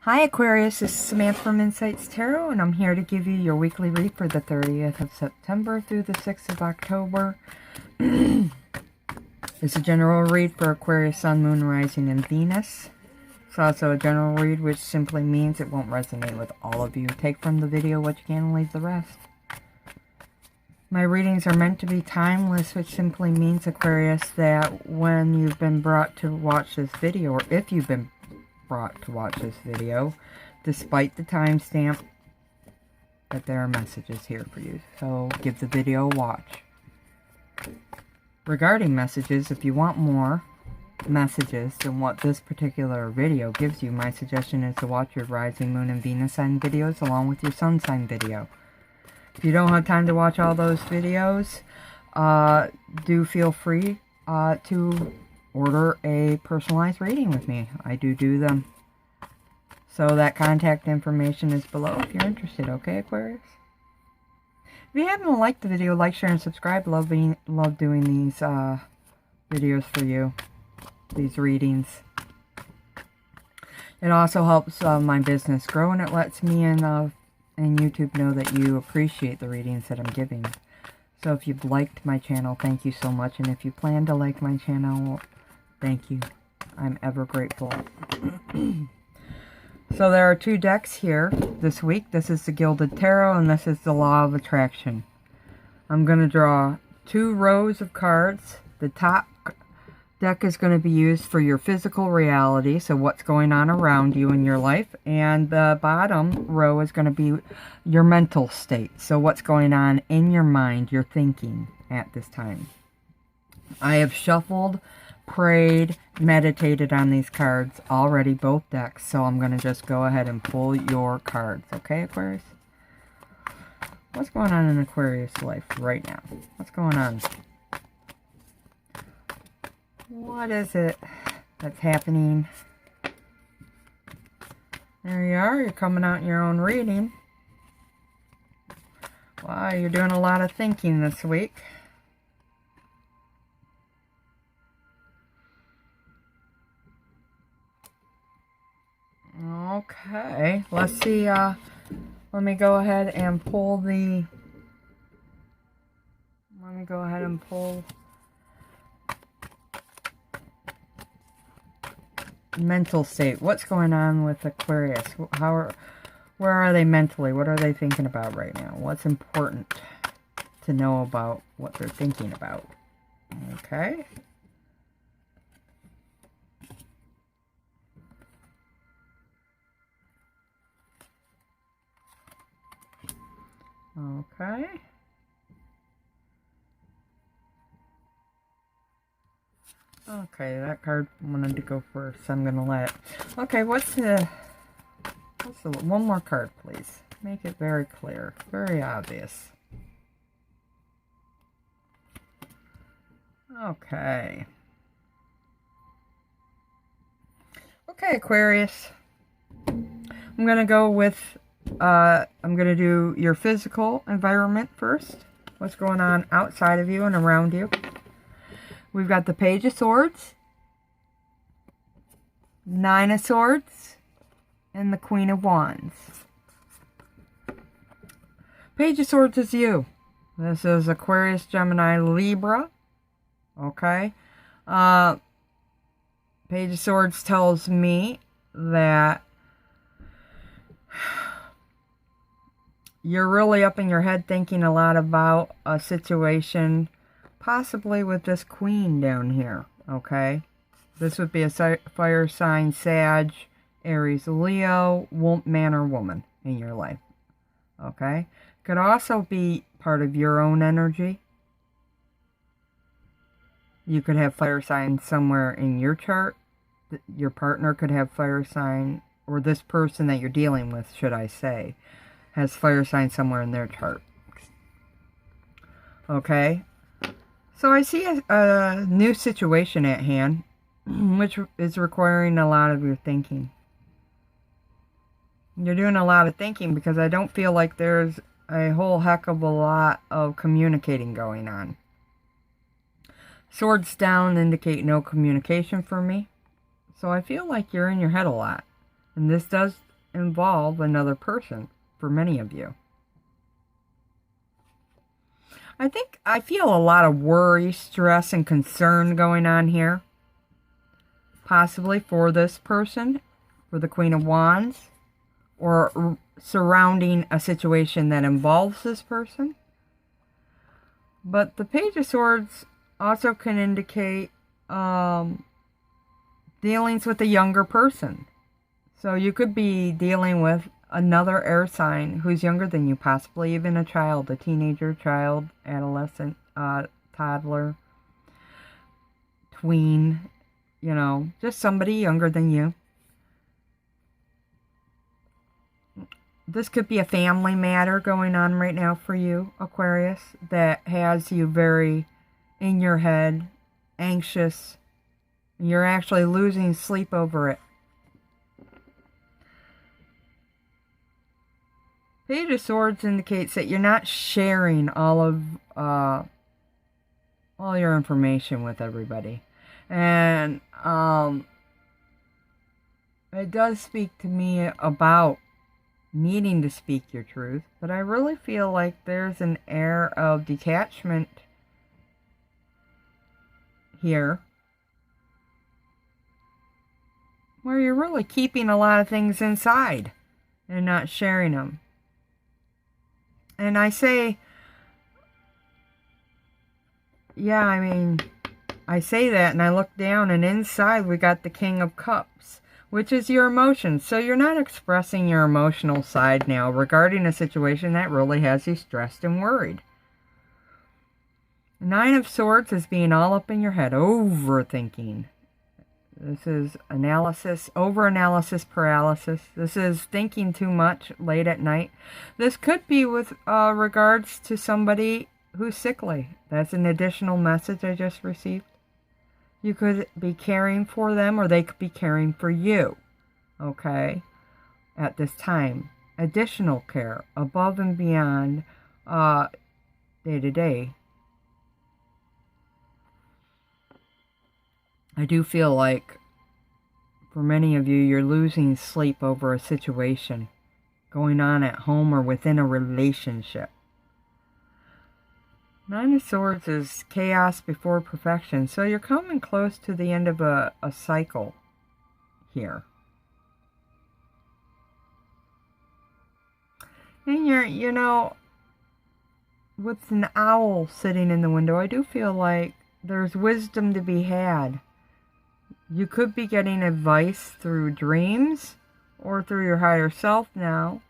Hi Aquarius, this is Samantha from Insights Tarot, and I'm here to give you your weekly read for the 30th of September through the 6th of October. It's a general read for Aquarius, Sun, Moon, Rising, and Venus. It's also a general read, which simply means it won't resonate with all of you. Take from the video what you can and leave the rest. My readings are meant to be timeless, which simply means, Aquarius, that when you've been brought to watch this video, or if you've been brought to watch this video, despite the timestamp, that there are messages here for you. So give the video a watch. Regarding messages, if you want more messages than what this particular video gives you, my suggestion is to watch your Rising, Moon, and Venus sign videos along with your Sun sign video. If you don't have time to watch all those videos, do feel free to order a personalized reading with me. I do them. So that contact information is below if you're interested, okay, Aquarius? If you haven't liked the video, like, share, and subscribe. Love doing these videos for you, these readings. It also helps my business grow, and it lets me and YouTube know that you appreciate the readings that I'm giving. So if you've liked my channel, thank you so much. And if you plan to like my channel, thank you. I'm ever grateful. So there are two decks here this week. This is the Gilded Tarot, and this is the Law of Attraction. I'm going to draw two rows of cards. The top deck is going to be used for your physical reality, so what's going on around you in your life. And the bottom row is going to be your mental state, so what's going on in your mind, your thinking at this time. I have shuffled, prayed, meditated on these cards already, both decks, so I'm going to just go ahead and pull your cards, okay, Aquarius? What's going on in Aquarius life right now? What's going on? What is it that's happening? There you are. You're coming out in your own reading. Wow, you're doing a lot of thinking this week. Okay, let's see. Let me go ahead and pull the... Let me go ahead and pull... mental state. What's going on with Aquarius? Where are they mentally? What are they thinking about right now? What's important to know about what they're thinking about? Okay. Okay. Okay, that card wanted to go first, so I'm gonna let it. Okay, what's the one more card, please? Make it very clear, very obvious. Okay. Okay, Aquarius. I'm gonna go with I'm gonna do your physical environment first. What's going on outside of you and around you? We've got the Page of Swords, Nine of Swords, and the Queen of Wands. Page of Swords is you. This is Aquarius, Gemini, Libra. Okay. Page of Swords tells me that you're really up in your head thinking a lot about a situation, possibly with this queen down here, okay? This would be a fire sign, Sag, Aries, Leo, man or woman in your life, okay? Could also be part of your own energy. You could have fire sign somewhere in your chart. Your partner could have fire sign, or this person that you're dealing with, should I say, has fire sign somewhere in their chart. Okay? So I see a new situation at hand, which is requiring a lot of your thinking. You're doing a lot of thinking because I don't feel like there's a whole heck of a lot of communicating going on. Swords down indicate no communication for me. So I feel like you're in your head a lot. And this does involve another person for many of you. I feel a lot of worry, stress, and concern going on here. Possibly for this person, for the Queen of Wands, or surrounding a situation that involves this person. But the Page of Swords also can indicate dealings with a younger person. So you could be dealing with another air sign who's younger than you, possibly even a child, a teenager, child, adolescent, toddler, tween, you know, just somebody younger than you. This could be a family matter going on right now for you, Aquarius, that has you very in your head, anxious. You're actually losing sleep over it. Page of Swords indicates that you're not sharing all your information with everybody. And it does speak to me about needing to speak your truth, but I really feel like there's an air of detachment here, where you're really keeping a lot of things inside and not sharing them. And I say, yeah, I mean, I say that and I look down and inside we got the King of Cups, which is your emotions. So you're not expressing your emotional side now regarding a situation that really has you stressed and worried. Nine of Swords is being all up in your head, overthinking. This is analysis, over-analysis paralysis. This is thinking too much late at night. This could be with regards to somebody who's sickly. That's an additional message I just received. You could be caring for them, or they could be caring for you, okay, at this time. Additional care, above and beyond day-to-day. I do feel like, for many of you, you're losing sleep over a situation going on at home or within a relationship. Nine of Swords is chaos before perfection. So you're coming close to the end of a cycle here. And you know, with an owl sitting in the window, I do feel like there's wisdom to be had. You could be getting advice through dreams or through your higher self now,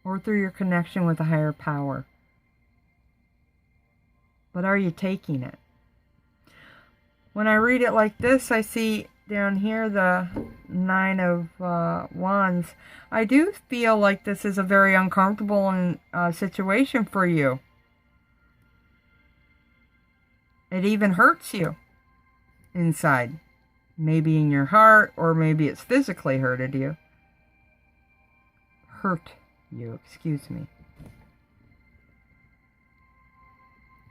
or through your connection with a higher power. But are you taking it? When I read it like this, I see down here the Nine of Wands. I do feel like this is a very uncomfortable situation for you. It even hurts you inside. Maybe in your heart, or maybe it's physically hurted you. Hurt you, excuse me.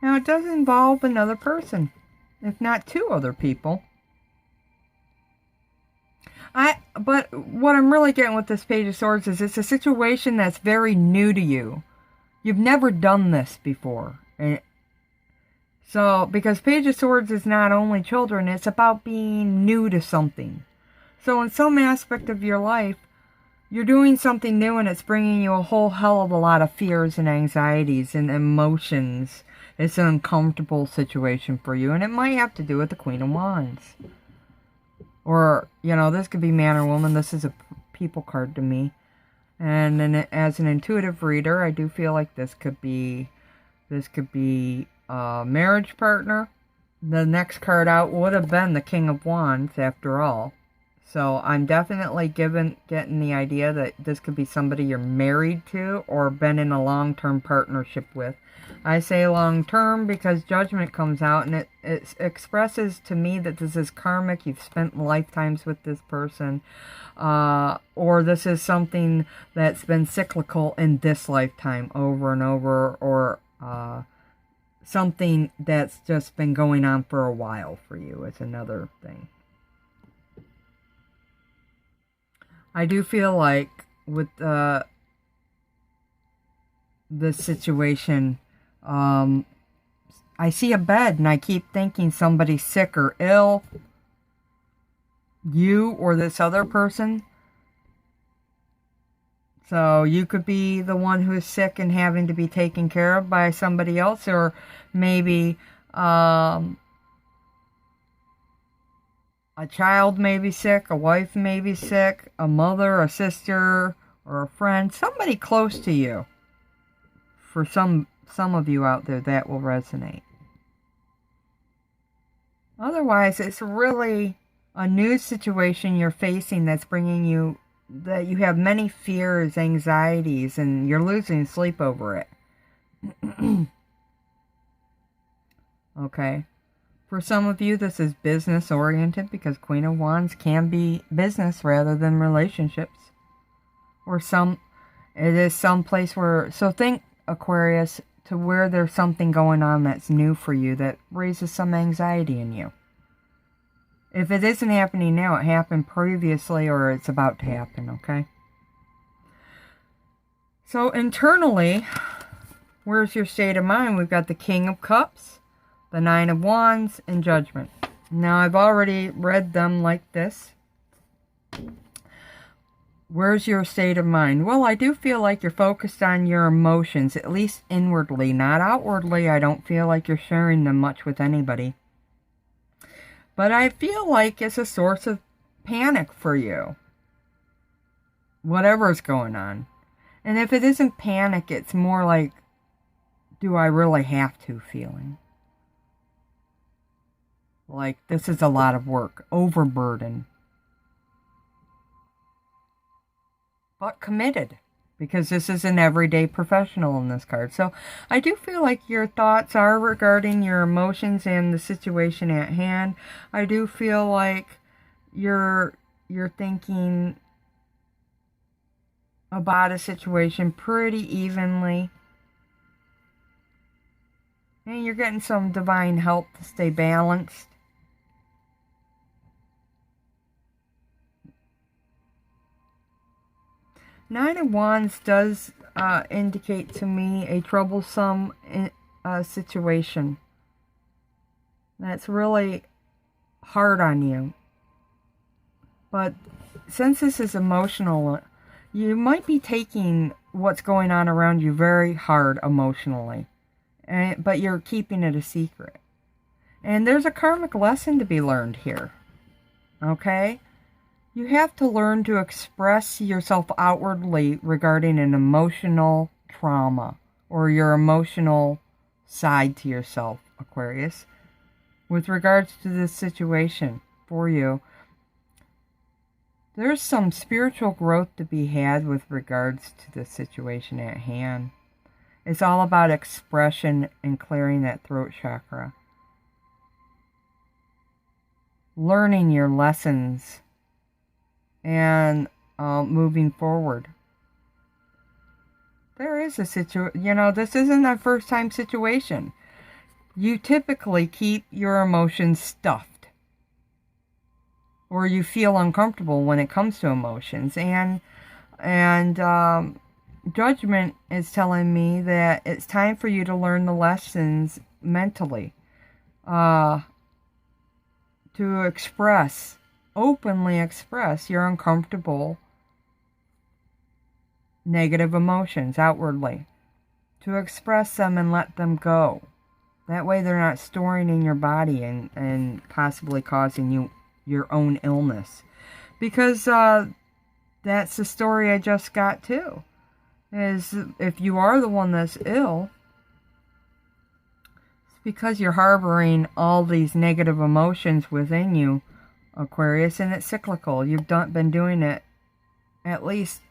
Now it does involve another person, if not two other people. But what I'm really getting with this Page of Swords is it's a situation that's very new to you. You've never done this before. So, because Page of Swords is not only children, it's about being new to something. So in some aspect of your life, you're doing something new and it's bringing you a whole hell of a lot of fears and anxieties and emotions. It's an uncomfortable situation for you, and it might have to do with the Queen of Wands. Or, you know, this could be man or woman. This is a people card to me. And then as an intuitive reader, I do feel like this could be a marriage partner. The next card out would have been the King of Wands after all. So I'm definitely getting the idea that this could be somebody you're married to or been in a long-term partnership with. I say long-term because Judgment comes out and it expresses to me that this is karmic. You've spent lifetimes with this person. Or this is something that's been cyclical in this lifetime over and over. Or something that's just been going on for a while for you is another thing. I do feel like with this situation, I see a bed and I keep thinking somebody's sick or ill. You or this other person. So you could be the one who's sick and having to be taken care of by somebody else, or maybe a child may be sick, a wife may be sick, a mother, a sister, or a friend, somebody close to you. For some of you out there, that will resonate. Otherwise, it's really a new situation you're facing that's bringing you, that you have many fears, anxieties, and you're losing sleep over it. Okay. For some of you, this is business oriented because Queen of Wands can be business rather than relationships. Or it is some place where, so think, Aquarius, to where there's something going on that's new for you that raises some anxiety in you. If it isn't happening now, it happened previously or it's about to happen, okay? So internally, where's your state of mind? We've got the King of Cups, the Nine of Wands, and Judgment. Now, I've already read them like this. Where's your state of mind? Well, I do feel like you're focused on your emotions, at least inwardly, not outwardly. I don't feel like you're sharing them much with anybody. But I feel like it's a source of panic for you. Whatever's going on. And if it isn't panic, it's more like, do I really have to feeling? Like, this is a lot of work. Overburden. But committed. Because this is an everyday professional in this card. So I do feel like your thoughts are regarding your emotions and the situation at hand. I do feel like you're thinking about a situation pretty evenly. And you're getting some divine help to stay balanced. Nine of Wands does indicate to me a troublesome situation that's really hard on you. But since this is emotional, you might be taking what's going on around you very hard emotionally. But you're keeping it a secret. And there's a karmic lesson to be learned here. Okay? You have to learn to express yourself outwardly regarding an emotional trauma or your emotional side to yourself, Aquarius. With regards to this situation for you, there's some spiritual growth to be had with regards to the situation at hand. It's all about expression and clearing that throat chakra. Learning your lessons and moving forward. There is a situation, this isn't a first time situation. You typically keep your emotions stuffed. Or you feel uncomfortable when it comes to emotions. And Judgment is telling me that it's time for you to learn the lessons mentally. To openly express your uncomfortable negative emotions outwardly. To express them and let them go. That way they're not storing in your body and possibly causing you your own illness. Because that's the story I just got too. Is if you are the one that's ill, it's because you're harboring all these negative emotions within you, Aquarius, and it's cyclical. You've been doing it at least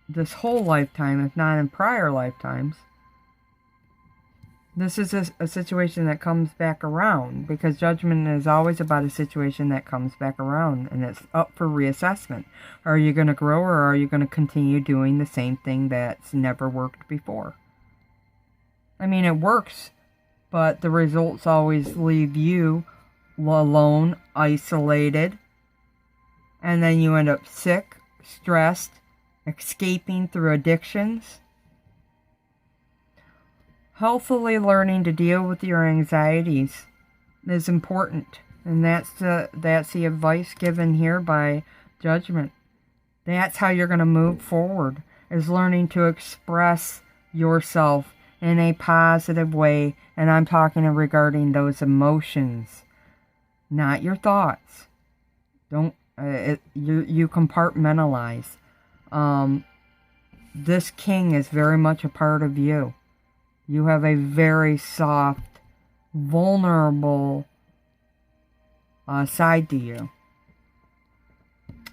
this whole lifetime, if not in prior lifetimes. This is a situation that comes back around, because Judgment is always about a situation that comes back around, and it's up for reassessment. Are you going to grow, or are you going to continue doing the same thing that's never worked before? I mean, it works, but the results always leave you alone, isolated, and then you end up sick, stressed, escaping through addictions. Healthily learning to deal with your anxieties is important, and that's the advice given here by Judgment. That's how you're going to move forward, is learning to express yourself in a positive way, and I'm talking regarding those emotions, not your thoughts. Don't you compartmentalize. This king is very much a part of you. You have a very soft, vulnerable side to you.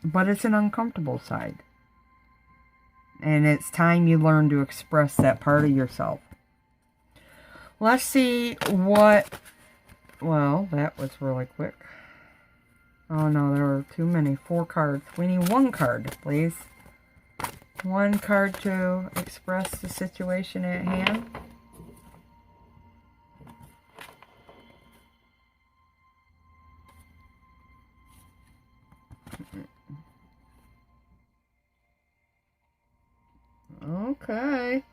But it's an uncomfortable side. And it's time you learn to express that part of yourself. Let's see what... Well, that was really quick. Oh no, there were too many. 4 cards. We need 1 card, please. 1 card to express the situation at hand. Okay.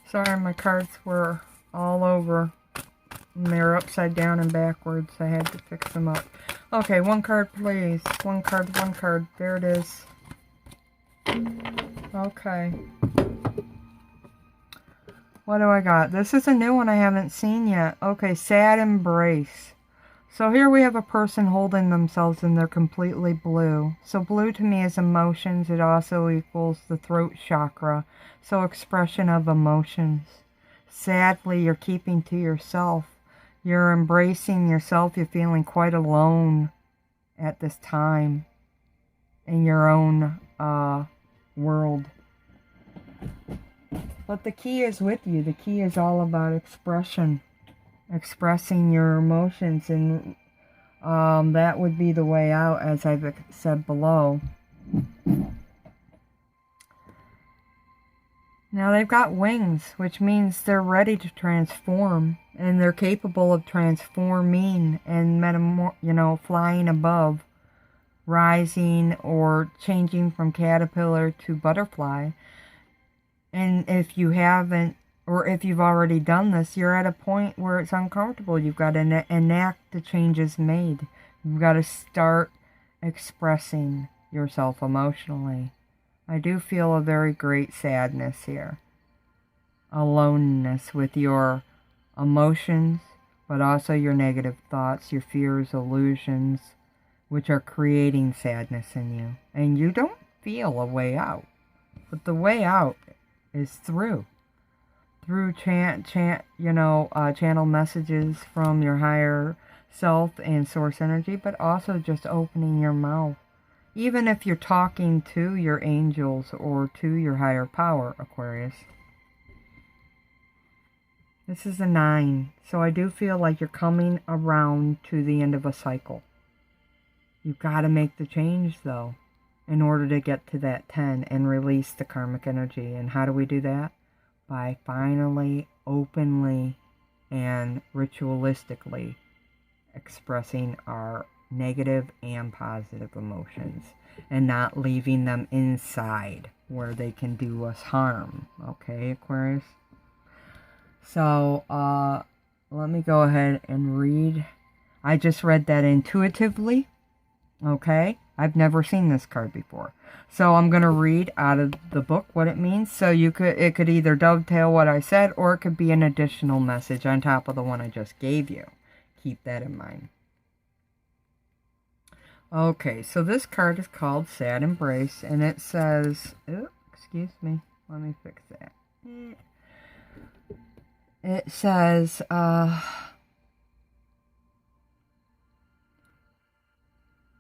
Sorry, my cards were all over. And they were upside down and backwards. I had to fix them up. Okay, 1 card, please. 1 card, 1 card. There it is. Okay. What do I got? This is a new one I haven't seen yet. Okay, sad embrace. So here we have a person holding themselves and they're completely blue. So blue to me is emotions. It also equals the throat chakra. So expression of emotions. Sadly, you're keeping to yourself. You're embracing yourself. You're feeling quite alone at this time in your own world. But the key is with you. The key is all about expression. Expressing your emotions, and that would be the way out, as I've said below. Now they've got wings, which means they're ready to transform, and they're capable of transforming and flying above, rising or changing from caterpillar to butterfly. And if you haven't, or if you've already done this, you're at a point where it's uncomfortable. You've got to enact the changes made. You've got to start expressing yourself emotionally. I do feel a very great sadness here. Aloneness with your emotions, but also your negative thoughts, your fears, illusions, which are creating sadness in you. And you don't feel a way out. But the way out is through channel messages from your higher self and source energy, but also just opening your mouth. Even if you're talking to your angels or to your higher power, Aquarius. This is a 9, so I do feel like you're coming around to the end of a cycle. You've got to make the change, though, in order to get to that 10 and release the karmic energy. And how do we do that? By finally, openly, and ritualistically expressing our negative and positive emotions and not leaving them inside where they can do us harm. Okay, Aquarius? So, let me go ahead and read. I just read that intuitively. Okay? I've never seen this card before. So I'm going to read out of the book what it means. So it could either dovetail what I said, or it could be an additional message on top of the one I just gave you. Keep that in mind. Okay, so this card is called Sad Embrace, and it says, excuse me, let me fix that. It says,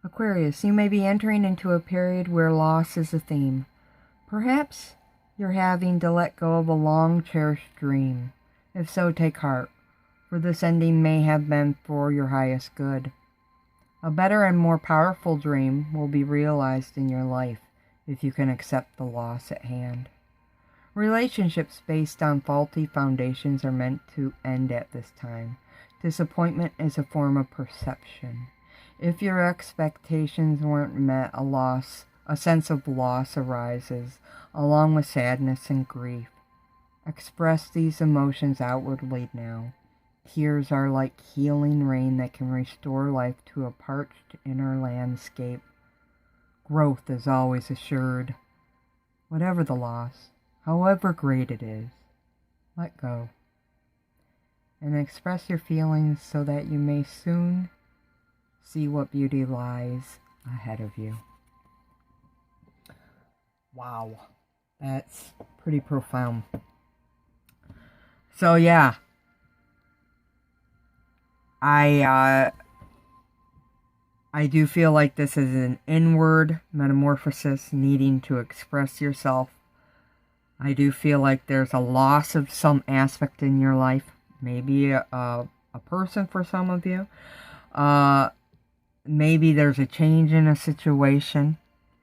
Aquarius, you may be entering into a period where loss is a theme. Perhaps you're having to let go of a long-cherished dream. If so, take heart, for this ending may have been for your highest good. A better and more powerful dream will be realized in your life if you can accept the loss at hand. Relationships based on faulty foundations are meant to end at this time. Disappointment is a form of perception. If your expectations weren't met, a sense of loss arises, along with sadness and grief. Express these emotions outwardly now. Tears are like healing rain that can restore life to a parched inner landscape. Growth is always assured. Whatever the loss, however great it is, let go. And express your feelings so that you may soon see what beauty lies ahead of you. Wow, that's pretty profound. So yeah, I do feel like this is an inward metamorphosis, needing to express yourself. I do feel like there's a loss of some aspect in your life. Maybe a person for some of you. Maybe there's a change in a situation.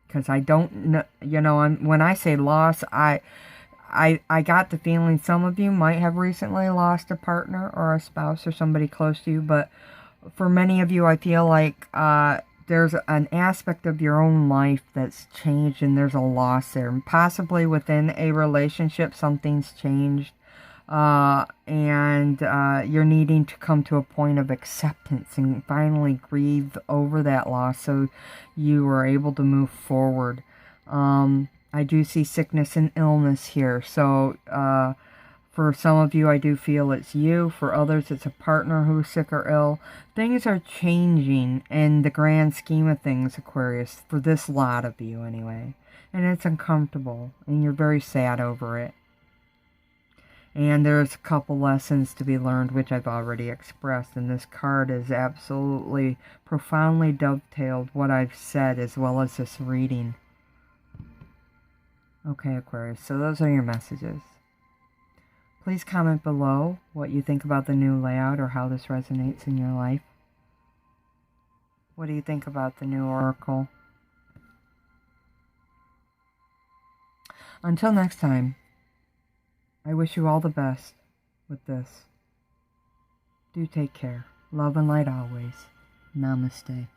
Because I don't know, when I say loss, I got the feeling some of you might have recently lost a partner or a spouse or somebody close to you. But for many of you, I feel like there's an aspect of your own life that's changed and there's a loss there. And possibly within a relationship, something's changed. And you're needing to come to a point of acceptance and finally grieve over that loss so you are able to move forward. I do see sickness and illness here. So for some of you, I do feel it's you. For others, it's a partner who's sick or ill. Things are changing in the grand scheme of things, Aquarius, for this lot of you anyway. And it's uncomfortable, and you're very sad over it. And there's a couple lessons to be learned, which I've already expressed. And this card is absolutely profoundly dovetailed what I've said as well as this reading. Okay, Aquarius, so those are your messages. Please comment below what you think about the new layout or how this resonates in your life. What do you think about the new oracle? Until next time, I wish you all the best with this. Do take care. Love and light always. Namaste.